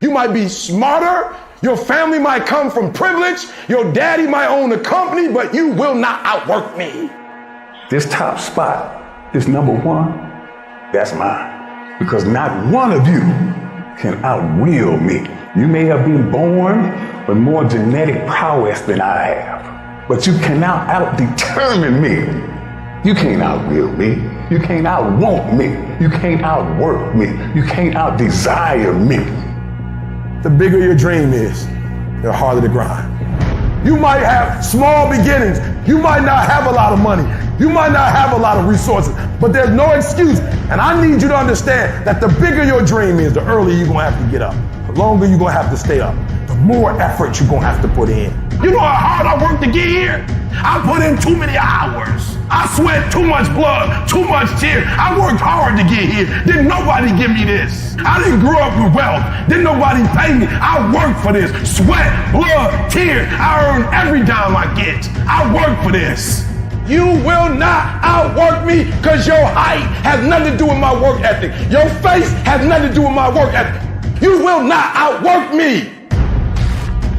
You might be smarter. Your family might come from privilege. Your daddy might own a company, but you will not outwork me. This top spot, this number one, that's mine. Because not one of you can outwill me. You may have been born with more genetic prowess than I have, but you cannot out-determine me. You can't outwill me. You can't outwant me. You can't outwork me. You can't outdesire me. The bigger your dream is, the harder the grind. You might have small beginnings. You might not have a lot of money. You might not have a lot of resources, but there's no excuse. And I need you to understand that the bigger your dream is, the earlier you're gonna have to get up. The longer you're gonna have to stay up. The more effort you're gonna have to put in. You know how hard I worked to get here? I put in too many hours. I sweat too much blood, too much tears. I worked hard to get here. Didn't nobody give me this. I didn't grow up with wealth. Didn't nobody pay me. I worked for this. Sweat, blood, tears. I earn every dime I get. I work for this. You will not outwork me because your height has nothing to do with my work ethic. Your face has nothing to do with my work ethic. You will not outwork me.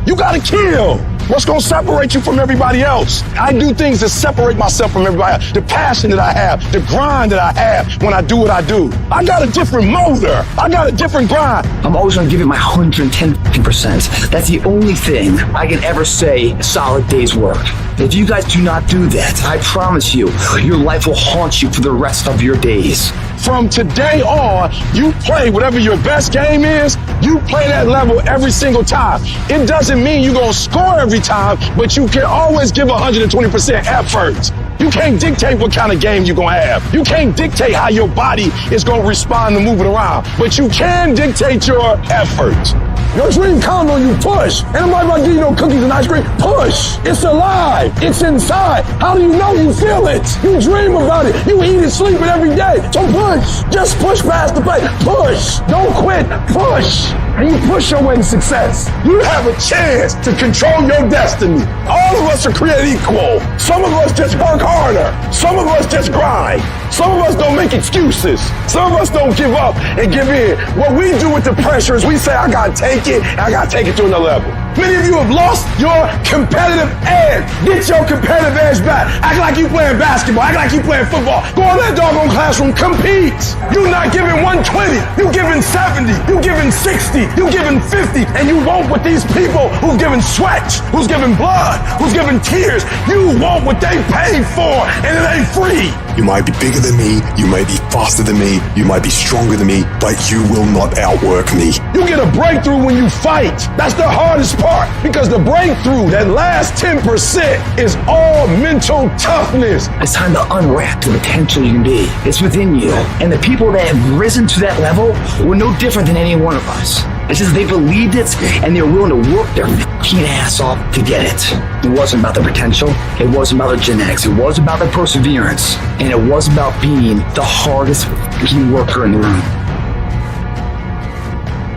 You gotta kill. What's gonna separate you from everybody else? I do things to separate myself from everybody else. The passion that I have, the grind that I have when I do what I do. I got a different motor. I got a different grind. I'm always gonna give it my 110%. That's the only thing I can ever say a solid day's work. If you guys do not do that, I promise you, your life will haunt you for the rest of your days. From today on, you play whatever your best game is, you play that level every single time. It doesn't mean you're gonna score every time, but you can always give 120% effort. You can't dictate what kind of game you're gonna have. You can't dictate how your body is gonna respond to moving around, but you can dictate your effort. Your dream comes on you, push. And I'm not about to give you no cookies and ice cream. Push. It's alive. It's inside. How do you know you feel it? You dream about it. You eat it, sleep it every day. So push. Just push past the pain. Push. Don't quit. Push. And you push your way to success. You have a chance to control your destiny. All of us are created equal. Some of us just work harder. Some of us just grind. Some of us don't make excuses. Some of us don't give up and give in. What we do with the pressure is we say, I gotta take it, and I gotta take it to another level. Many of you have lost your competitive edge. Get your competitive edge back. Act like you playing basketball. Act like you playing football. Go in that doggone classroom. Compete. You're not giving 120. You're giving 70. You're giving 60. You're giving 50. And you want what these people who's giving sweat, who's giving blood, who's giving tears, you want what they paid for, and it ain't free. You might be bigger than me, you might be faster than me, you might be stronger than me, but you will not outwork me. You get a breakthrough when you fight. That's the hardest part, because the breakthrough, that last 10%, is all mental toughness. It's time to unwrap the potential you can be. It's within you. And the people that have risen to that level were no different than any one of us. It's just they believed it and they were willing to work their fucking ass off to get it. It wasn't about the potential. It wasn't about the genetics. It was about the perseverance. And it was about being the hardest fucking worker in the room.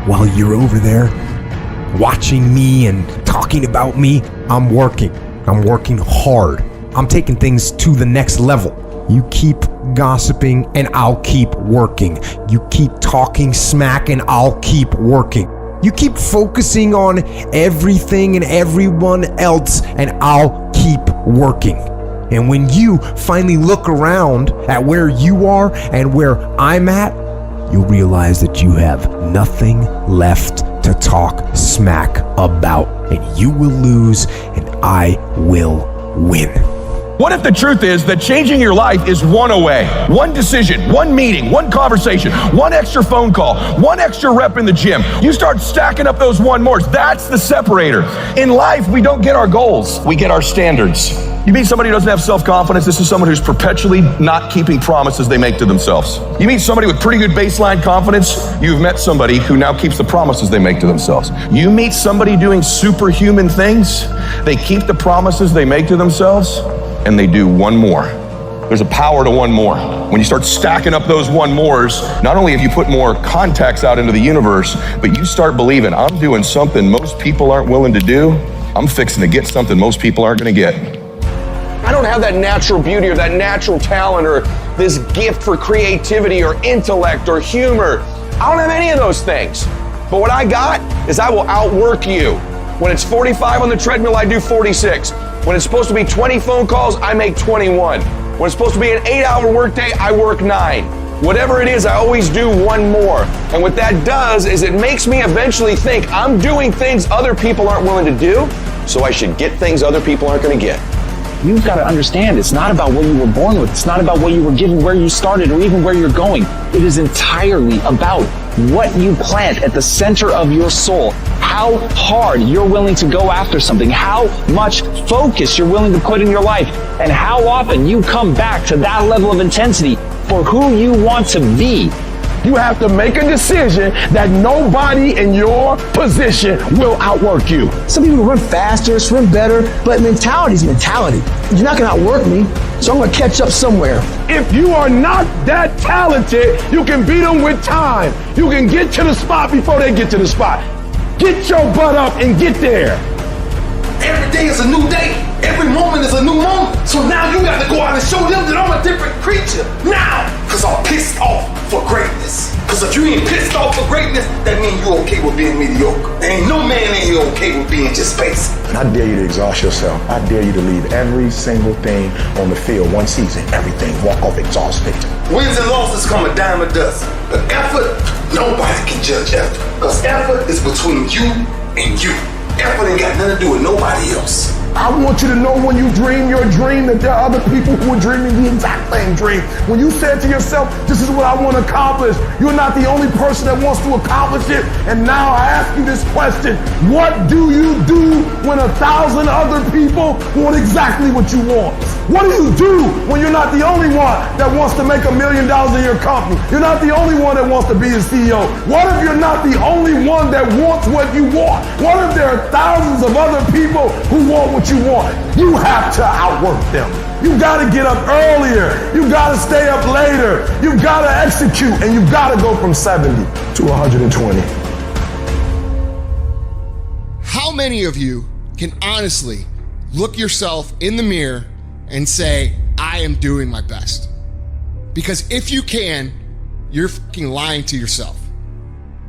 While you're over there watching me and talking about me, I'm working. I'm working hard. I'm taking things to the next level. You keep gossiping and I'll keep working. You keep talking smack and I'll keep working. You keep focusing on everything and everyone else and I'll keep working. And when you finally look around at where you are and where I'm at, you'll realize that you have nothing left to talk smack about. And you will lose and I will win. What if the truth is that changing your life is one away? One decision, one meeting, one conversation, one extra phone call, one extra rep in the gym. You start stacking up those one mores. That's the separator. In life, we don't get our goals. We get our standards. You meet somebody who doesn't have self-confidence. This is someone who's perpetually not keeping promises they make to themselves. You meet somebody with pretty good baseline confidence. You've met somebody who now keeps the promises they make to themselves. You meet somebody doing superhuman things. They keep the promises they make to themselves, and they do one more. There's a power to one more. When you start stacking up those one mores, not only have you put more contacts out into the universe, but you start believing, I'm doing something most people aren't willing to do. I'm fixing to get something most people aren't gonna get. I don't have that natural beauty or that natural talent or this gift for creativity or intellect or humor. I don't have any of those things. But what I got is I will outwork you. When it's 45 on the treadmill, I do 46. When it's supposed to be 20 phone calls, I make 21. When it's supposed to be an 8-hour workday, I work 9. Whatever it is, I always do one more. And what that does is it makes me eventually think I'm doing things other people aren't willing to do, so I should get things other people aren't going to get. You've got to understand, it's not about what you were born with. It's not about what you were given, where you started, or even where you're going. It is entirely about what you plant at the center of your soul, how hard you're willing to go after something, how much focus you're willing to put in your life, and how often you come back to that level of intensity for who you want to be. You have to make a decision that nobody in your position will outwork you. Some people run faster, swim better, but mentality is mentality. You're not going to outwork me, so I'm going to catch up somewhere. If you are not that talented, you can beat them with time. You can get to the spot before they get to the spot. Get your butt up and get there. Every day is a new day. Every moment is a new moment. So now you got to go out and show them that I'm a different creature. Now, because I'm pissed off for greatness. Because if you ain't pissed off for greatness, that means you're okay with being mediocre. There ain't no man in here okay with being just basic. I dare you to exhaust yourself. I dare you to leave every single thing on the field one season. Everything. Walk off exhausted. Wins and losses come a dime a dozen. But effort, nobody can judge effort. Because effort is between you and you. Effort ain't got nothing to do with nobody else. I want you to know when you dream your dream that there are other people who are dreaming the exact same dream. When you said to yourself, this is what I want to accomplish, you're not the only person that wants to accomplish it. And now I ask you this question, what do you do when 1,000 other people want exactly what you want? What do you do when you're not the only one that wants to make $1 million in your company? You're not the only one that wants to be a CEO. What if you're not the only one that wants what you want? What if there are thousands of other people who want what you want? You have to outwork them. You got to get up earlier. You got to stay up later. You got to execute, and you got to go from 70 to 120. How many of you can honestly look yourself in the mirror and say, I am doing my best? Because if you can, you're fucking lying to yourself.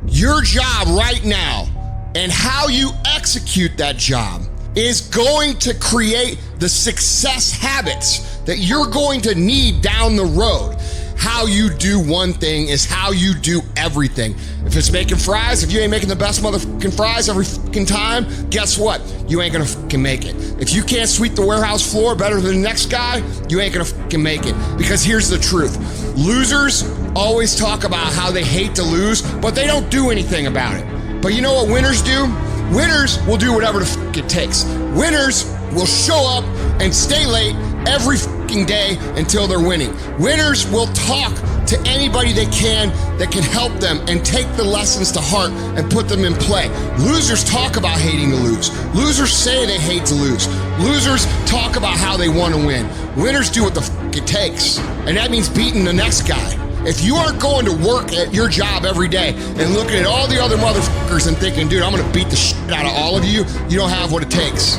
Your job right now and how you execute that job is going to create the success habits that you're going to need down the road. How you do one thing is how you do everything. If it's making fries, if you ain't making the best motherfucking fries every fucking time, guess what? You ain't gonna fucking make it. If you can't sweep the warehouse floor better than the next guy, you ain't gonna fucking make it. Because here's the truth. Losers always talk about how they hate to lose, but they don't do anything about it. But you know what winners do? Winners will do whatever the fuck it takes. Winners will show up and stay late every fucking day until they're winning. Winners will talk to anybody they can that can help them and take the lessons to heart and put them in play. Losers talk about hating to lose. Losers say they hate to lose. Losers talk about how they want to win. Winners do what the fuck it takes. And that means beating the next guy. If you aren't going to work at your job every day and looking at all the other motherfuckers and thinking, dude, I'm going to beat the shit out of all of you, you don't have what it takes.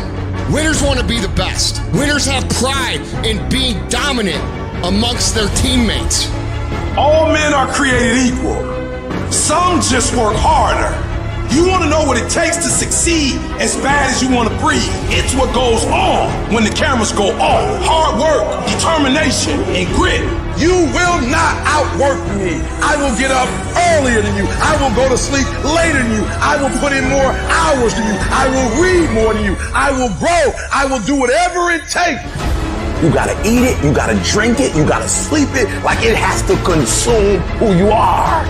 Winners want to be the best. Winners have pride in being dominant amongst their teammates. All men are created equal. Some just work harder. You want to know what it takes to succeed as bad as you want to breathe. It's what goes on when the cameras go off. Hard work, determination, and grit. You will not outwork me. I will get up earlier than you. I will go to sleep later than you. I will put in more hours than you. I will read more than you. I will grow. I will do whatever it takes. You gotta eat it, you gotta drink it, you gotta sleep it, like it has to consume who you are.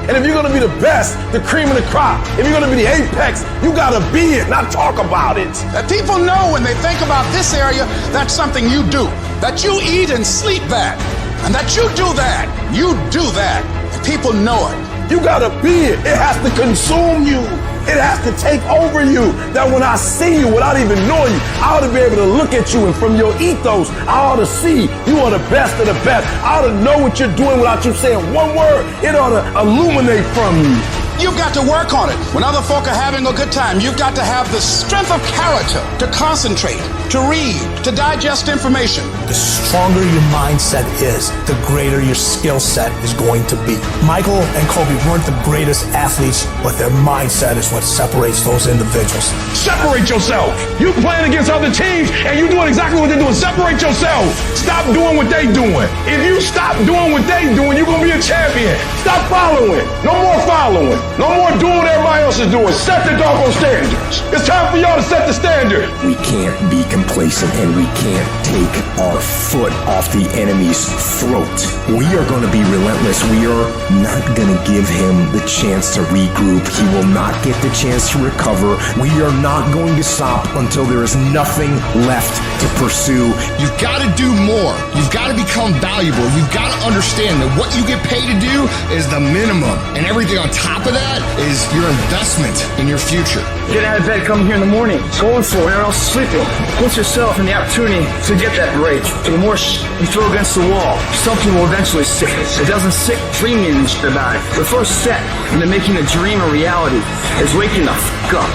And if you're gonna be the best, the cream of the crop, if you're gonna be the apex, you gotta be it, not talk about it. That people know when they think about this area, that's something you do. That you eat and sleep that. And that you do that. You do that. And people know it. You gotta be it. It has to consume you. It has to take over you. That when I see you without even knowing you, I ought to be able to look at you, and from your ethos, I ought to see you are the best of the best. I ought to know what you're doing without you saying one word. It ought to illuminate from you. You've got to work on it. When other folk are having a good time, you've got to have the strength of character to concentrate, to read, to digest information. The stronger your mindset is, the greater your skill set is going to be. Michael and Kobe weren't the greatest athletes, but their mindset is what separates those individuals. Separate yourself. You playing against other teams and you doing exactly what they're doing. Separate yourself. Stop doing what they doing. If you stop doing what they doing, you're going to be a champion. Stop following. No more following. No more doing what everybody else is doing. Set the doggone standards. It's time for y'all to set the standard. We can't be complacent and we can't take our foot off the enemy's throat. We are going to be relentless. We are not going to give him the chance to regroup. He will not get the chance to recover. We are not going to stop until there is nothing left to pursue. You've got to do more. You've got to become valuable. You've got to understand that what you get paid to do is the minimum. And everything on top of that is your investment in your future. Get out of bed, come here in the morning, going for it, everyone else is sleeping. Put yourself in the opportunity to get that break. The more you throw against the wall, something will eventually stick. It doesn't stick dreaming about it. The first step into making a dream a reality is waking the f*** up.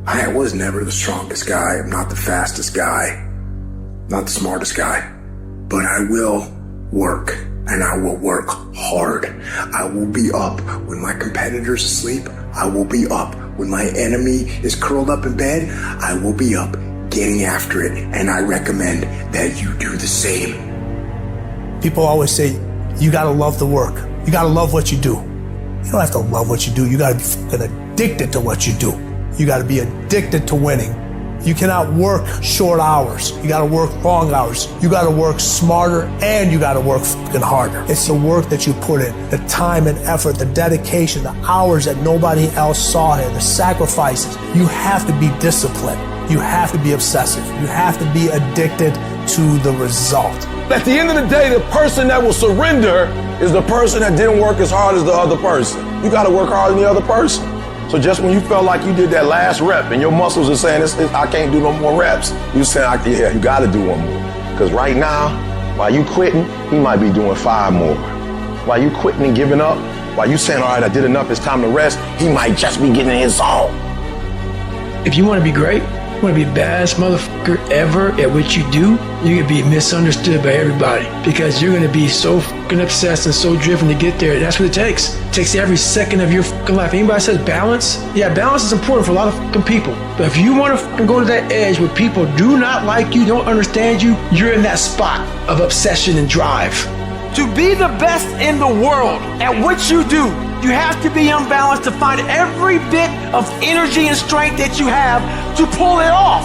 I was never the strongest guy. I'm not the fastest guy. Not the smartest guy. But I will work. And I will work hard. I will be up when my competitor's asleep. I will be up when my enemy is curled up in bed. I will be up getting after it. And I recommend that you do the same. People always say, you gotta love the work. You gotta love what you do. You don't have to love what you do. You gotta be fucking addicted to what you do. You gotta be addicted to winning. You cannot work short hours. You gotta work long hours. You gotta work smarter and you gotta work fucking harder. It's the work that you put in, the time and effort, the dedication, the hours that nobody else saw here, the sacrifices. You have to be disciplined. You have to be obsessive. You have to be addicted to the result. At the end of the day, the person that will surrender is the person that didn't work as hard as the other person. You gotta work harder than the other person. So just when you felt like you did that last rep and your muscles are saying, I can't do no more reps, you saying, yeah, you got to do one more. Because right now, while you quitting, he might be doing 5 more. While you quitting and giving up, while you saying, all right, I did enough, it's time to rest, he might just be getting in his zone. If you want to be great, you want to be the baddest motherfucker ever at what you do, you're going to be misunderstood by everybody because you're going to be so fucking obsessed and so driven to get there. That's what it takes. It takes every second of your fucking life. Anybody says balance? Yeah, balance is important for a lot of fucking people. But if you want to fucking go to that edge where people do not like you, don't understand you, you're in that spot of obsession and drive. To be the best in the world at what you do, you have to be unbalanced to find every bit of energy and strength that you have to pull it off.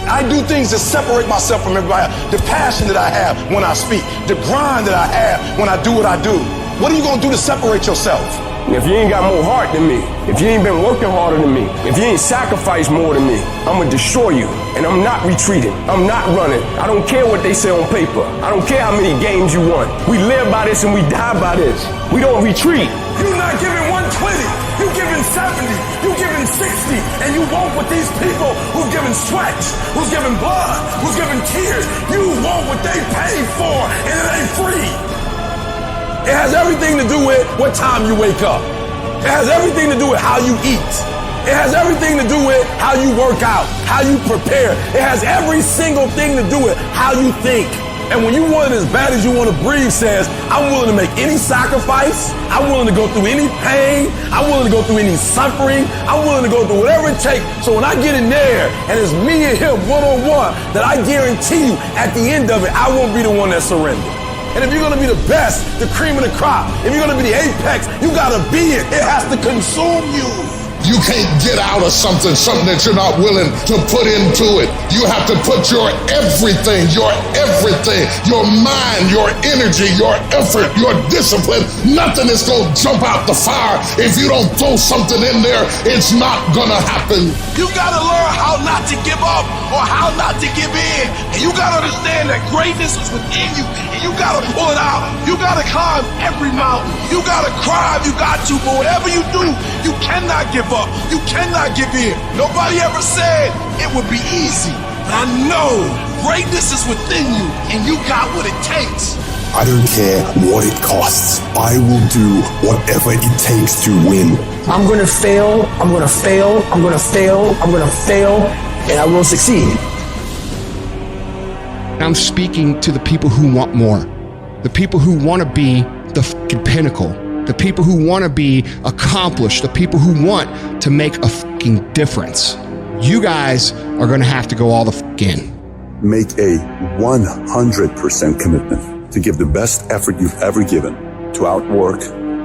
I do things to separate myself from everybody else. The passion that I have when I speak, the grind that I have when I do what I do. What are you gonna do to separate yourself? If you ain't got more heart than me, if you ain't been working harder than me, if you ain't sacrificed more than me, I'm gonna destroy you. And I'm not retreating. I'm not running. I don't care what they say on paper. I don't care how many games you won. We live by this and we die by this. We don't retreat. You're not giving 120. You're giving 70. You're giving 60. And you want what these people who've given sweat, who's giving blood, who's giving tears, you want what they paid for, and it ain't free. It has everything to do with what time you wake up. It has everything to do with how you eat. It has everything to do with how you work out, how you prepare. It has every single thing to do with how you think. And when you want it as bad as you want to breathe says, I'm willing to make any sacrifice. I'm willing to go through any pain. I'm willing to go through any suffering. I'm willing to go through whatever it takes. So when I get in there and it's me and him one-on-one, that I guarantee you at the end of it, I won't be the one that surrenders. And if you're going to be the best, the cream of the crop, if you're going to be the apex, you got to be it. It has to consume you. You can't get out of something that you're not willing to put into it. You have to put your everything, your mind, your energy, your effort, your discipline. Nothing is going to jump out the fire. If you don't throw something in there, it's not going to happen. You got to learn how not to give up or how not to give in. And you got to understand that greatness is within you. And you got to pull it out. You got to climb every mountain. You got to cry if you got to. But whatever you do, you cannot give up. You cannot give in. Nobody ever said it would be easy. But I know greatness is within you, and you got what it takes. I don't care what it costs. I will do whatever it takes to win. I'm going to fail, I'm going to fail, I'm going to fail, I'm going to fail, and I will succeed. I'm speaking to the people who want more, the people who want to be the fucking pinnacle, the people who want to be accomplished, the people who want to make a fucking difference. You guys are going to have to go all the fuck in. Make a 100% commitment to give the best effort you've ever given to outwork,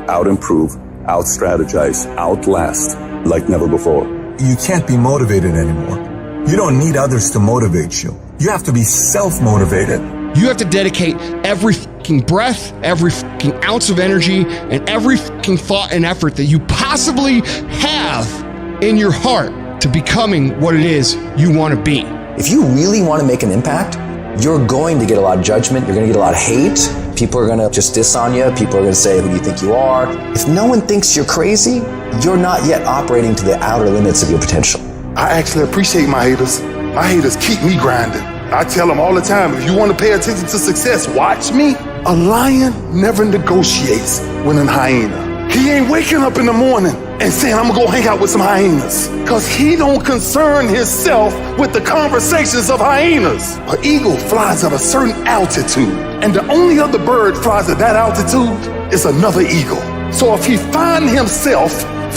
out-improve, out-strategize, outlast like never before. You can't be motivated anymore. You don't need others to motivate you. You have to be self-motivated. You have to dedicate every fucking breath, every fucking ounce of energy, and every fucking thought and effort that you possibly have in your heart to becoming what it is you want to be. If you really want to make an impact, you're going to get a lot of judgment. You're going to get a lot of hate. People are going to just diss on you. People are going to say, who do you think you are? If no one thinks you're crazy, you're not yet operating to the outer limits of your potential. I actually appreciate my haters. My haters keep me grinding. I tell them all the time, if you want to pay attention to success, watch me. A lion never negotiates with a hyena. He ain't waking up in the morning and saying, I'm gonna go hang out with some hyenas. Cause he don't concern himself with the conversations of hyenas. An eagle flies at a certain altitude, and the only other bird flies at that altitude is another eagle. So if he find himself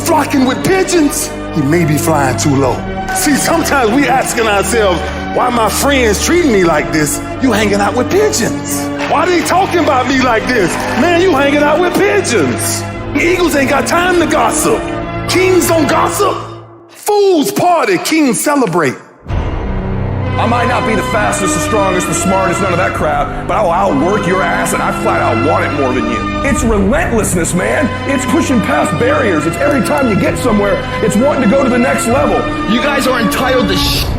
flocking with pigeons, he may be flying too low. See, sometimes we asking ourselves, why my friends treating me like this? You hanging out with pigeons. Why they talking about me like this? Man, you hanging out with pigeons. Eagles ain't got time to gossip. Kings don't gossip. Fools party, kings celebrate. I might not be the fastest, the strongest, the smartest, none of that crap, but I'll outwork your ass and I flat out want it more than you. It's relentlessness, man. It's pushing past barriers. It's every time you get somewhere, it's wanting to go to the next level. You guys are entitled to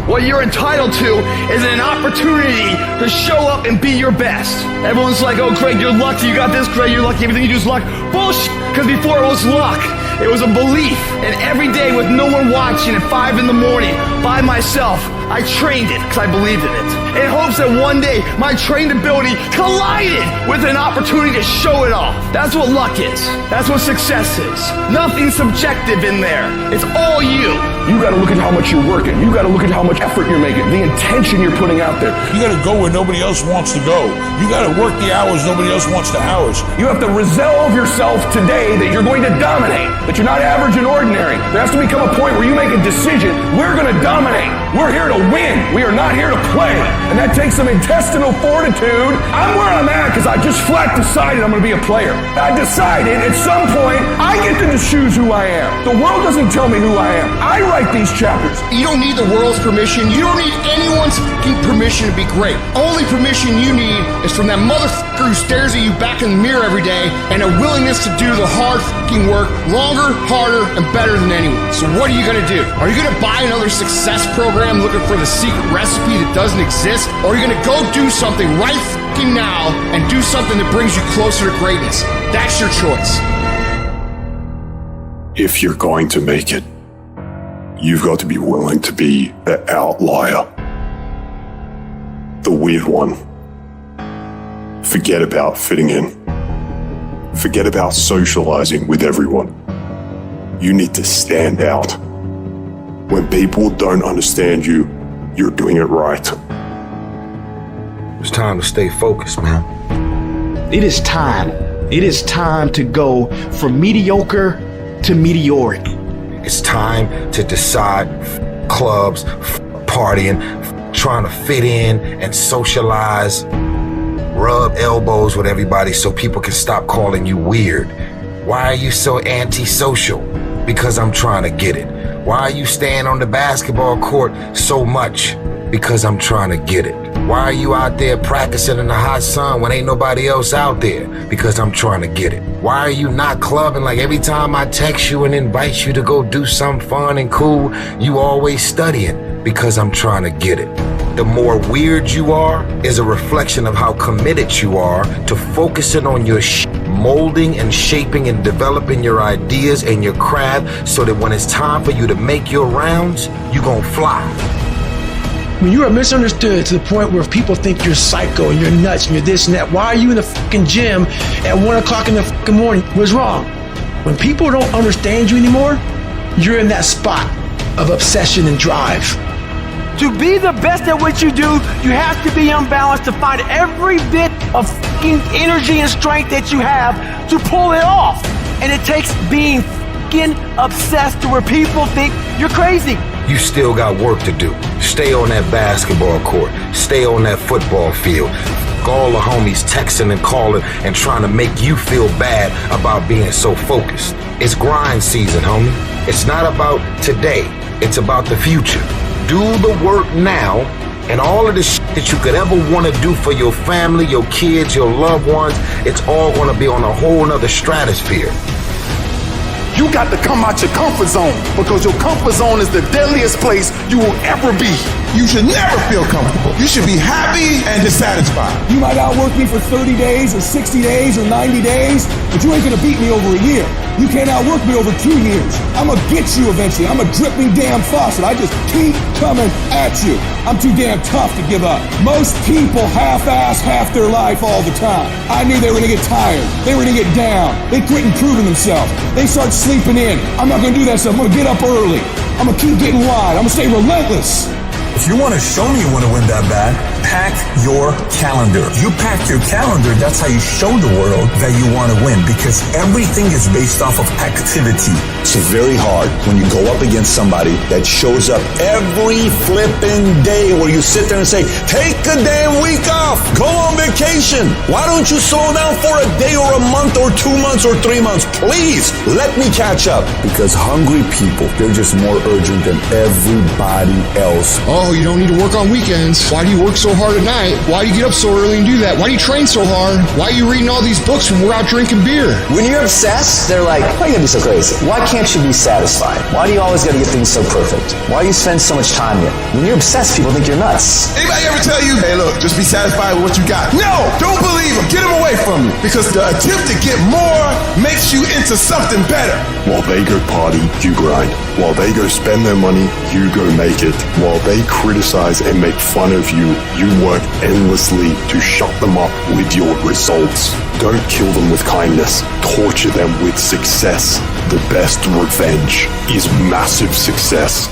What you're entitled to is an opportunity to show up and be your best. Everyone's like, oh, Craig, you're lucky. You got this, Craig, you're lucky. Everything you do is luck. Bullshit, because before it was luck. It was a belief. And every day with no one watching at 5 in the morning by myself, I trained it because I believed in it. In hopes that one day my trained ability collided with an opportunity to show it off. That's what luck is. That's what success is. Nothing subjective in there. It's all you. You gotta look at how much you're working. You gotta look at how much effort you're making, the intention you're putting out there. You gotta go where nobody else wants to go. You gotta work the hours nobody else wants the hours. You have to resolve yourself today that you're going to dominate, that you're not average and ordinary. There has to become a point where you make a decision. We're gonna dominate. We're here to win. We are not here to play. And that takes some intestinal fortitude. I'm where I'm at because I just flat decided I'm gonna be a player. I decided at some point I get to choose who I am. The world doesn't tell me who I am. I write these chapters. You don't need the world's permission. You don't need anyone's fucking permission to be great. Only permission you need is from that motherfucker who stares at you back in the mirror every day and a willingness to do the hard fucking work longer, harder, and better than anyone. So what are you gonna do? Are you gonna buy another success program looking for the secret recipe that doesn't exist? Or are you gonna go do something right fucking now and do something that brings you closer to greatness? That's your choice. If you're going to make it, you've got to be willing to be the outlier, the weird one. Forget about fitting in. Forget about socializing with everyone. You need to stand out. When people don't understand you, you're doing it right. It's time to stay focused, man. It is time. It is time to go from mediocre to meteoric. It's time to decide clubs, partying, trying to fit in and socialize, rub elbows with everybody so people can stop calling you weird. Why are you so antisocial? Because I'm trying to get it. Why are you staying on the basketball court so much? Because I'm trying to get it. Why are you out there practicing in the hot sun when ain't nobody else out there? Because I'm trying to get it. Why are you not clubbing like every time I text you and invite you to go do something fun and cool, you always studying? Because I'm trying to get it. The more weird you are is a reflection of how committed you are to focusing on your molding and shaping and developing your ideas and your craft so that when it's time for you to make your rounds, you gon' fly. When you are misunderstood to the point where people think you're psycho and you're nuts and you're this and that, why are you in the fucking gym at 1 o'clock in the fucking morning? What's wrong? When people don't understand you anymore, you're in that spot of obsession and drive. To be the best at what you do, you have to be unbalanced to find every bit of fucking energy and strength that you have to pull it off. And it takes being fucking obsessed to where people think you're crazy. You still got work to do. Stay on that basketball court. Stay on that football field. All the homies texting and calling and trying to make you feel bad about being so focused. It's grind season, homie. It's not about today. It's about the future. Do the work now, and all of the shit that you could ever want to do for your family, your kids, your loved ones, it's all going to be on a whole nother stratosphere. You got to come out your comfort zone, because your comfort zone is the deadliest place you will ever be. You should never feel comfortable. You should be happy and dissatisfied. You might outwork me for 30 days or 60 days or 90 days, but you ain't gonna beat me over a year. You can't outwork me over 2 years. I'm gonna get you eventually. I'm a dripping damn faucet. I just keep coming at you. I'm too damn tough to give up. Most people half-ass half their life all the time. I knew they were gonna get tired. They were gonna get down. They quit improving themselves. They start sleeping in. I'm not gonna do that stuff. I'm gonna get up early. I'm gonna keep getting wide. I'm gonna stay relentless. If you want to show me you want to win that bad, pack your calendar. You pack your calendar, that's how you show the world that you want to win, because everything is based off of activity. It's very hard when you go up against somebody that shows up every flipping day where you sit there and say, take a damn week off, go on vacation. Why don't you slow down for a day or a month or 2 months or 3 months? Please, let me catch up. Because hungry people, they're just more urgent than everybody else. Oh, you don't need to work on weekends. Why do you work so hard at night? Why do you get up so early and do that? Why do you train so hard? Why are you reading all these books when we're out drinking beer? When you're obsessed, they're like, why are you gonna be so crazy? Why can't you be satisfied? Why do you always gotta get things so perfect? Why do you spend so much time here? When you're obsessed, people think you're nuts. Anybody ever tell you, hey look, just be satisfied with what you got? No! Don't believe them. Get them away from you. Because the attempt to get more makes you into something better. While they go party, you grind. While they go spend their money, you go make it. While they criticize and make fun of you, you work endlessly to shut them up with your results. Don't kill them with kindness. Torture them with success. The best revenge is massive success.